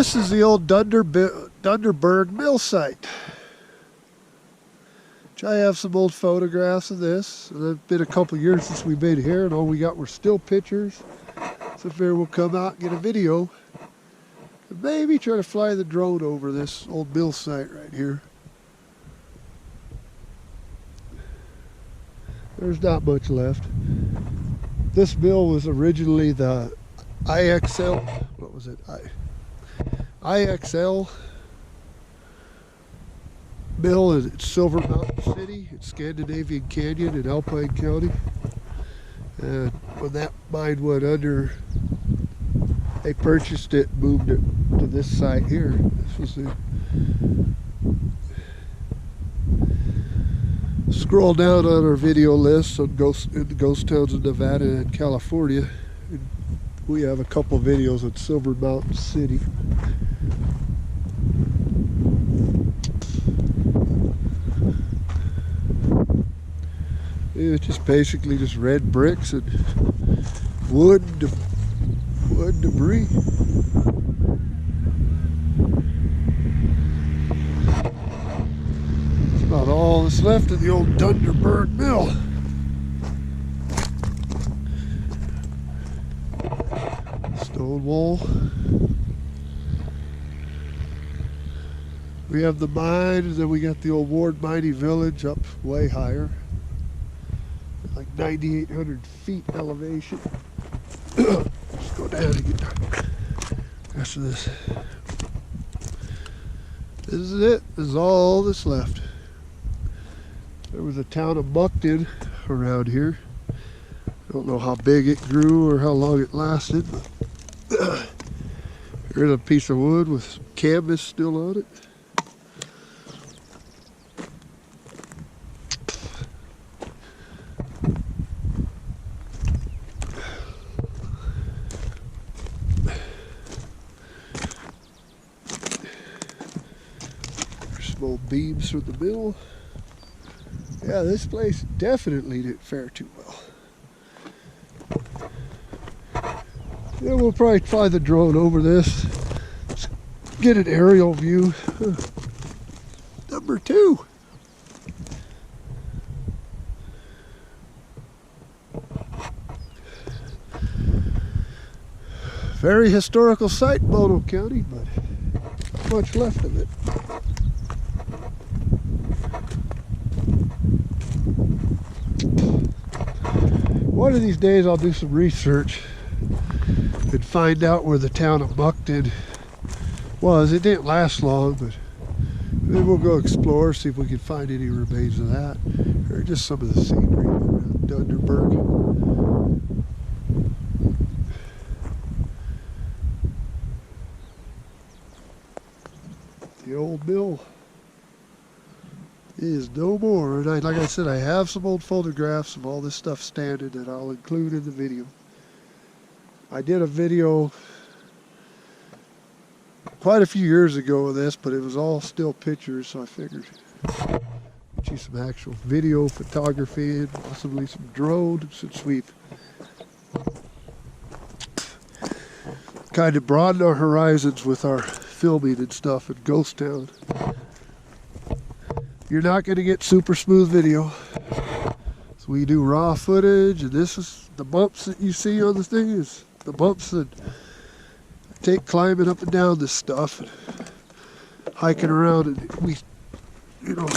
This is the old Dunderberg mill site. Which I have some old photographs of this. It's been a couple years since we made it here, and all we got were still pictures. So maybe we'll come out and get a video. And maybe try to fly the drone over this old mill site right here. There's not much left. This mill was originally the IXL, what was it? IXL mill in Silver Mountain City in Scandinavian Canyon in Alpine County. And when that mine went under, they purchased it, moved it to this site here. This was the scroll down on our video list on ghost towns in Nevada and California. And we have a couple videos on Silver Mountain City. It's just basically just red bricks and wood debris. That's about all that's left of the old Dunderberg mill. Stone wall. We have the mine, and then we got the old Ward Mighty Village up way higher. Like 9,800 feet elevation. Let's go down and get the rest of this. This is it. This is all that's left. There was a town of Munckton around here. I don't know how big it grew or how long it lasted. But here's a piece of wood with some canvas still on it. Old beams from the mill. Yeah, this place definitely didn't fare too well. Yeah, we'll probably fly the drone over this. Let's get an aerial view. Number 2. Very historical site, Mono County, but not much left of it. One of these days I'll do some research and find out where the town of Munckton was. It didn't last long, but then we'll go explore, see if we can find any remains of that, or just some of the scenery around Dunderberg. The old mill is no more, and like I said, I have some old photographs of all this stuff standing that I'll include in the video. I did a video quite a few years ago of this, but it was all still pictures, so I figured get you some actual video photography and possibly some drone, since we've kind of broadened our horizons with our filming and stuff in Ghost Town. You're not going to get super smooth video, so we do raw footage, and this is the bumps that you see on the thing is the bumps that I take climbing up and down this stuff and hiking around, and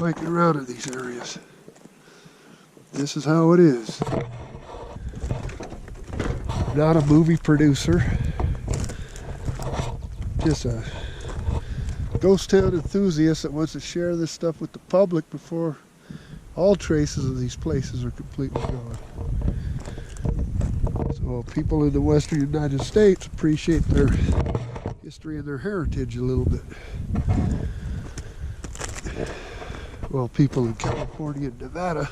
hiking around in these areas. This is how it is. Not a movie producer, just a ghost town enthusiast that wants to share this stuff with the public before all traces of these places are completely gone. So people in the western United States appreciate their history and their heritage a little bit. Well, people in California and Nevada,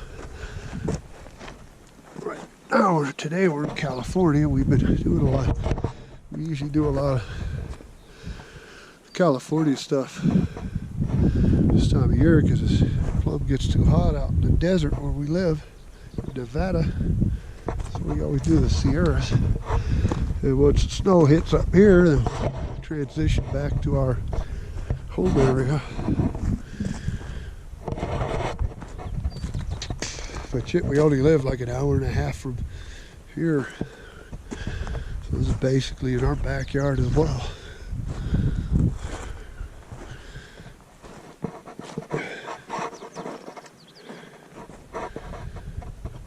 right now, today we're in California. We've been doing a lot. We usually do a lot of California stuff this time of year because the plum gets too hot out in the desert where we live in Nevada. So we always do the Sierras. And once the snow hits up here, then we transition back to our home area. But yet we only live like an hour and a half from here. So this is basically in our backyard as well.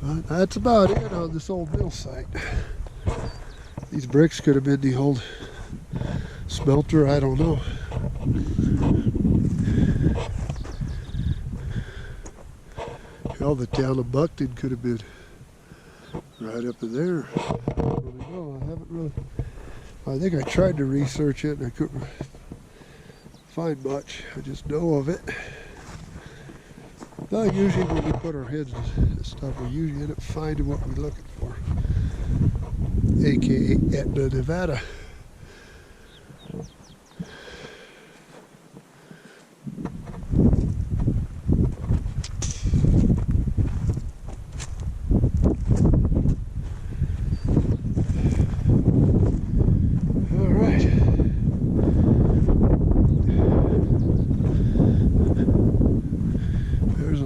But that's about it on this old mill site. These bricks could have been the old smelter, I don't know. Hell, the town of Munckton could have been right up in there. I don't really know. I think I tried to research it and I couldn't find much. I just know of it. Now, usually when we put our heads in this stuff, we usually end up finding what we're looking for, aka Etna, Nevada.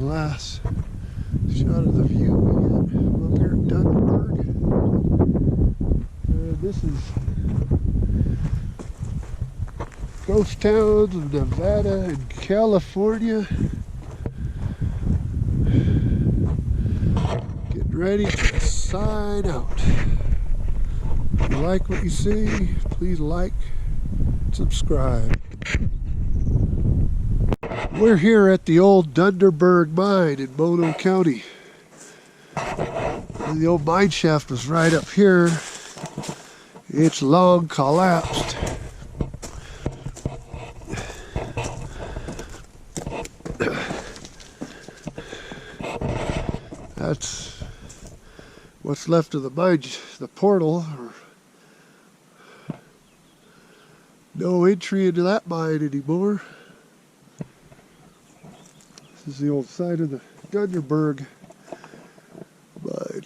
Last shot of the view we get from up here at Dunderberg. This is ghost towns of Nevada and California. Getting ready to sign out. If you like what you see, please like, subscribe. We're here at the old Dunderberg mine in Mono County. The old mine shaft was right up here. It's long collapsed. That's what's left of the mine, the portal. No entry into that mine anymore. This is the old side of the Dunderberg mine.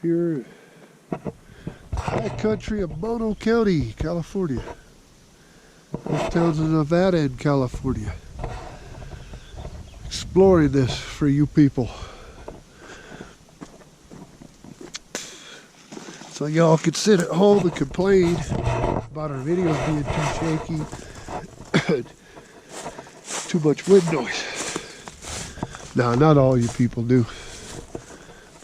Here in the high country of Mono County, California. Those towns in Nevada and California. Exploring this for you people. So y'all could sit at home and complain about our videos being too shaky. Too much wind noise. Now, not all you people do.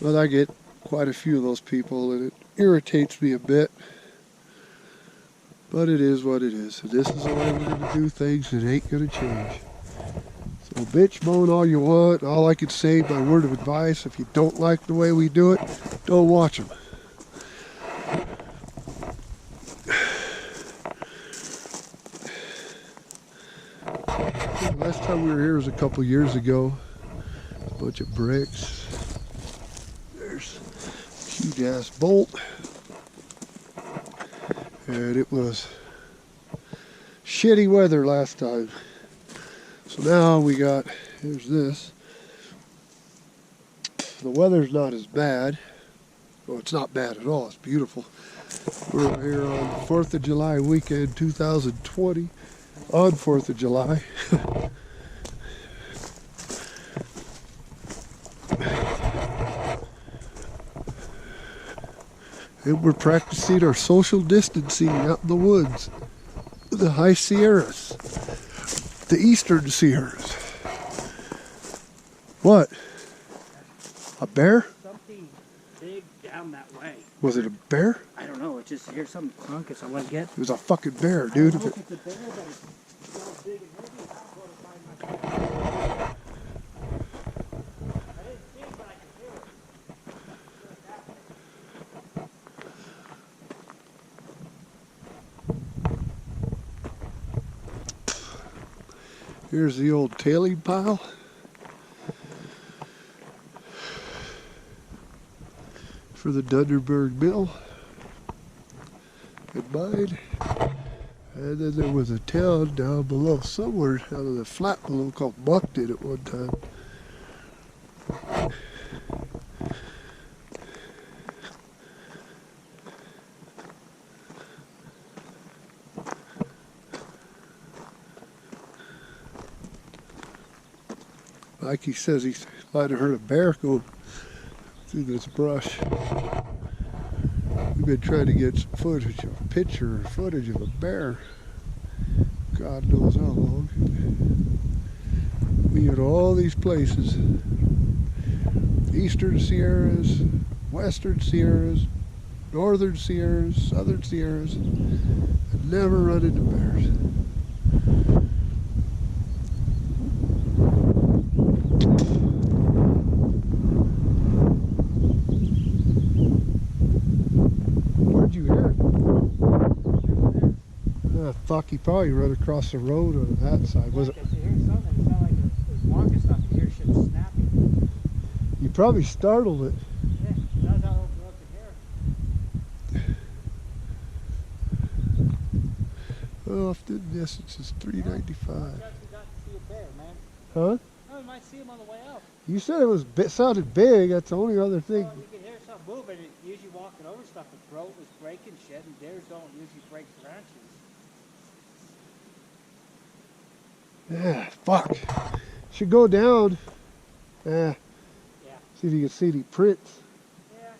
But I get quite a few of those people and it irritates me a bit. But it is what it is. This is the way we're going to do things and it ain't going to change. So bitch moan all you want. All I can say, my word of advice, if you don't like the way we do it, don't watch them. Last time we were here was a couple years ago. A bunch of bricks. There's a huge ass bolt. And it was shitty weather last time. So now we got, here's this. The weather's not as bad. Well, it's not bad at all. It's beautiful. We're here on 4th of July weekend 2020. On 4th of July. And we're practicing our social distancing out in the woods. The high Sierras. The eastern Sierras. What? A bear? Something big down that way. Was it a bear? I don't know. It's just here's something clunkus I want to get. It was a fucking bear, dude. I don't know if it's a bear, but it's so big and heavy. I'm going to find my car. I didn't see it, but I could hear it. Here's the old tailing pile. For the Dunderberg mill and mine. And then there was a town down below somewhere out of the flat below called Munckton at one time. Like he says, he might have heard a bear go through this brush. We've been trying to get some footage, a picture or footage of a bear. God knows how long. We hit all these places. Eastern Sierras, Western Sierras, Northern Sierras, Southern Sierras, and never run into bears. Fuck, he probably run across the road on that side. Was it? I could hear something. It sounded like it was long enough to hear shit snapping. You probably startled it. Yeah, that's how I could hear. Oh, off the distance is 395. You actually got to see a bear, man. Huh? Oh, you might see him on the way out. You said it was sounded big. That's the only other thing. Well, you can hear something moving. It usually walking over stuff. The throat was breaking shit, and deers don't usually break branches. Yeah, fuck. Should go down. Yeah. See if you can see any prints. Yeah.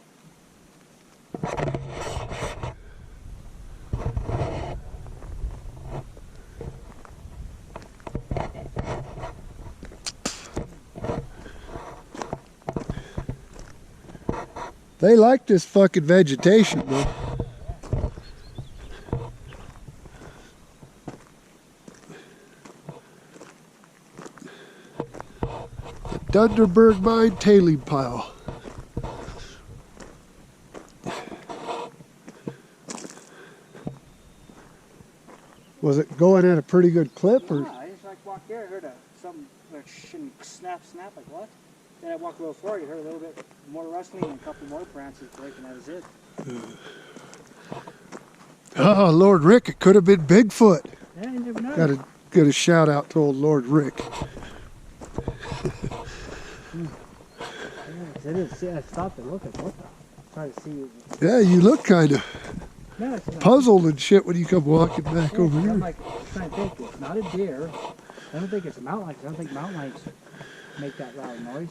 They like this fucking vegetation, though. Dunderberg mine tailing pile. Was it going at a pretty good clip, or? Yeah, I just like walked there, I heard something like snap, like what? Then I walked a little forward, you heard a little bit more rustling and a couple more branches breaking. That was it. Oh, Lord Rick, it could have been Bigfoot. Yeah, you never know. Got a get a shout out to old Lord Rick. It is. I stopped and looked at what the. Try to see. Yeah, you look kind of No, it's not. puzzled and shit when you come walking back Yeah, over I'm here. like trying to think. It's not a deer. I don't think it's a mountain lion. 'Cause I don't think mountain lions make that loud noise.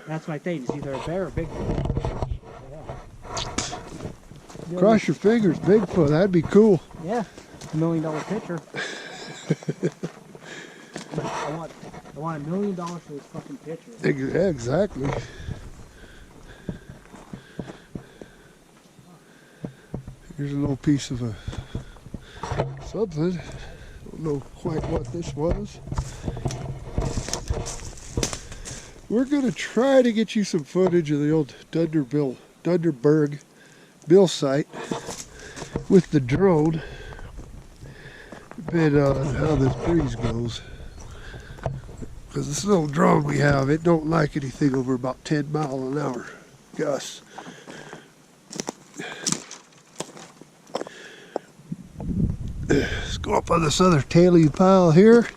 That's my thing. It's either a bear or Bigfoot. Yeah. Cross your fingers, Bigfoot. That'd be cool. Yeah, $1 million picture. I want $1 million for this fucking picture. Yeah, exactly. Here's a little piece of a something. Don't know quite what this was. We're gonna try to get you some footage of the old Dunderberg bill site with the drone. Depending on how this breeze goes. Because this little drone we have, it don't like anything over about 10 miles an hour gusts. Let's go up on this other tailing pile here.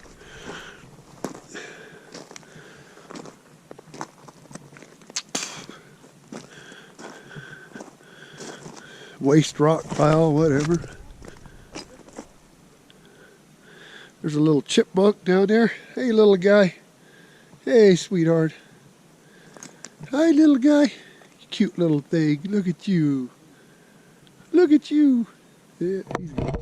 Waste rock pile, whatever. There's a little chipmunk down there. Hey, little guy. Hey, sweetheart. Hi, little guy. Cute little thing. Look at you. Look at you. Yeah, he's good.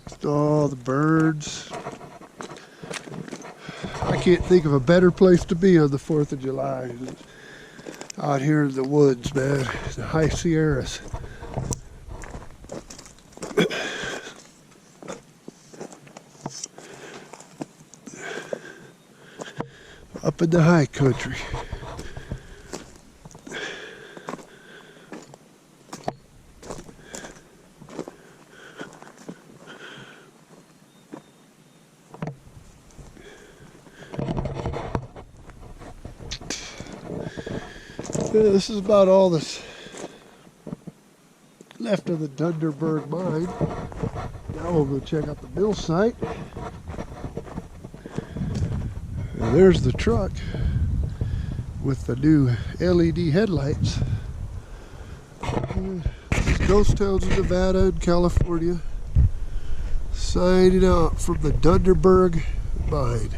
Just all the birds. I can't think of a better place to be on the 4th of July. Out here in the woods, man. The high Sierras. Up in the high country. Yeah, this is about all that's left of the Dunderberg mine. Now we'll go check out the mill site. And there's the truck with the new LED headlights. This is ghost towns in Nevada and California. Signing out from the Dunderberg mine.